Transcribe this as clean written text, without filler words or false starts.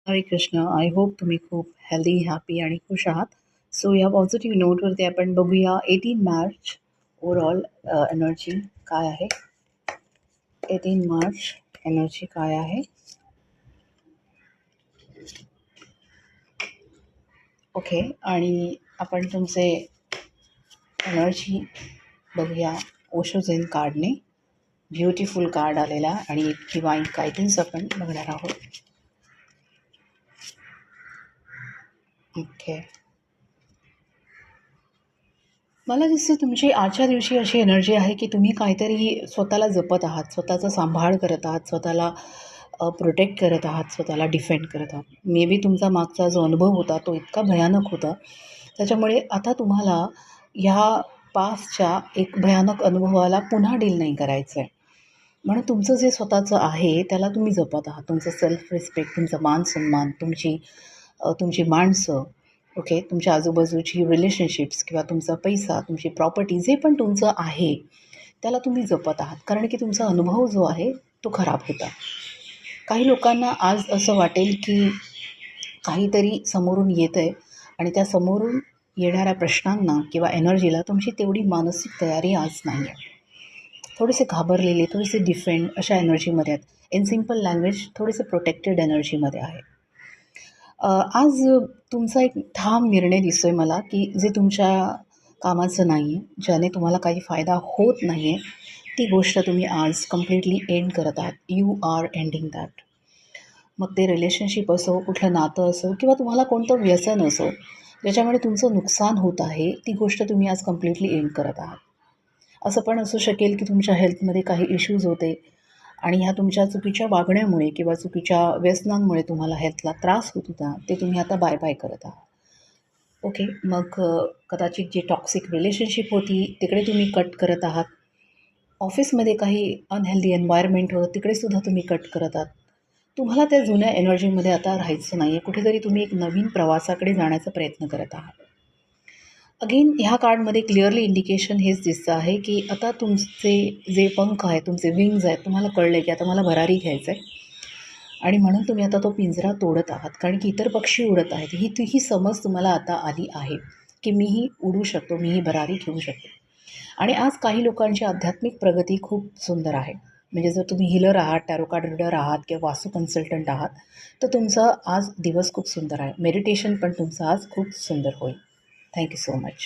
हरे Krishna. I hope तुम्ही खूप हेल्दी, हॅपी आणि खुश आहात. सो या पॉझिटिव्ह नोटवरती आपण बघूया 18 मार्च ओव्हरऑल एनर्जी काय आहे. 18 मार्च एनर्जी काय आहे. ओके. आणि आपण तुमचे एनर्जी बघूया ओशो झेन कार्डने. ब्युटिफुल कार्ड आलेला आणि एक डिवाइन गायडन्स आपण बघणार आहोत. ओके. मला दिसते तुमची आजच्या दिवशी अशी एनर्जी आहे की तुम्ही काहीतरी स्वतःला जपत आहात, स्वतःचा सांभाळ करत आहात, स्वतःला प्रोटेक्ट करत आहात, स्वतःला डिफेंड करत आहात. मे बी तुमचा मागचा जो अनुभव होता तो इतका भयानक होता, त्याच्यामुळे आता तुम्हाला ह्या पास्टच्या एक भयानक अनुभवाला पुन्हा डील नाही करायचं आहे. म्हणून तुमचं जे स्वतःचं आहे त्याला तुम्ही जपत आहात. तुमचं सेल्फ रिस्पेक्ट, तुमचा मान सन्मान, तुमची माणसं, ओके, तुमच्या आजूबाजूची रिलेशनशिप्स किंवा तुमचा पैसा, तुमची प्रॉपर्टी, जे पण तुमचं आहे त्याला तुम्ही जपत आहात. कारण की तुमचा अनुभव जो आहे तो खराब होता. काही लोकांना आज असं वाटेल की काहीतरी समोरून येतं आहे आणि त्या समोरून येणाऱ्या प्रश्नांना किंवा एनर्जीला तुमची तेवढी मानसिक तयारी आज नाही आहे. थोडेसे घाबरलेले, थोडेसे डिफेंड अशा एनर्जीमध्ये आहेत. इन सिम्पल लँग्वेज थोडेसे प्रोटेक्टेड एनर्जीमध्ये आहे. आज तुमचा एक ठाम निर्णय दिसतोय मला की जे तुमच्या कामाचं नाही आहे, ज्याने तुम्हाला काही फायदा होत नाही आहे, ती गोष्ट तुम्ही आज कम्प्लिटली एंड करत आहात. You are ending that. मग ते रिलेशनशिप असो, कुठलं नातं असो किंवा तुम्हाला कोणतं व्यसन असो, ज्याच्यामुळे तुमचं नुकसान होत आहे, ती गोष्ट तुम्ही आज कम्प्लिटली एंड करत आहात. असं पण असू शकेल की तुमच्या हेल्थमध्ये काही इश्यूज होते आणि ह्या तुमच्या चुकीच्या वागण्यामुळे किंवा चुकीच्या व्यसनांमुळे तुम्हाला हेल्थला त्रास होत होता, ते तुम्ही आता बाय बाय करत आहात. ओके. मग कदाचित जी टॉक्सिक रिलेशनशिप होती तिकडे तुम्ही कट करत आहात. ऑफिसमध्ये काही अनहेल्दी एन्व्हायरमेंट होतं तिकडेसुद्धा तुम्ही कट करत आहात. तुम्हाला त्या जुन्या एनर्जीमध्ये आता राहायचं नाही आहे. कुठेतरी तुम्ही एक नवीन प्रवासाकडे जाण्याचा प्रयत्न करत आहात. अगेन ह्या कार्डमध्ये क्लिअरली इंडिकेशन हेच दिसतं आहे की आता तुमचे जे पंख आहेत, तुमचे विंग्ज आहेत, तुम्हाला कळलं आहे की आता मला भरारी घ्यायचं आहे आणि म्हणून तुम्ही आता तो पिंजरा तोडत आहात. कारण की इतर पक्षी उडत आहेत. ही समज तुम्हाला आता आली आहे की मीही उडू शकतो, मीही भरारी घेऊ शकतो. आणि आज काही लोकांची आध्यात्मिक प्रगती खूप सुंदर आहे. म्हणजे जर तुम्ही हीलर आहात, टॅरो कार्ड रीडर आहात किंवा वास्तू कन्सल्टंट आहात, तर तुमचा आज दिवस खूप सुंदर आहे. मेडिटेशन पण तुमचं आज खूप सुंदर होईल. Thank you so much.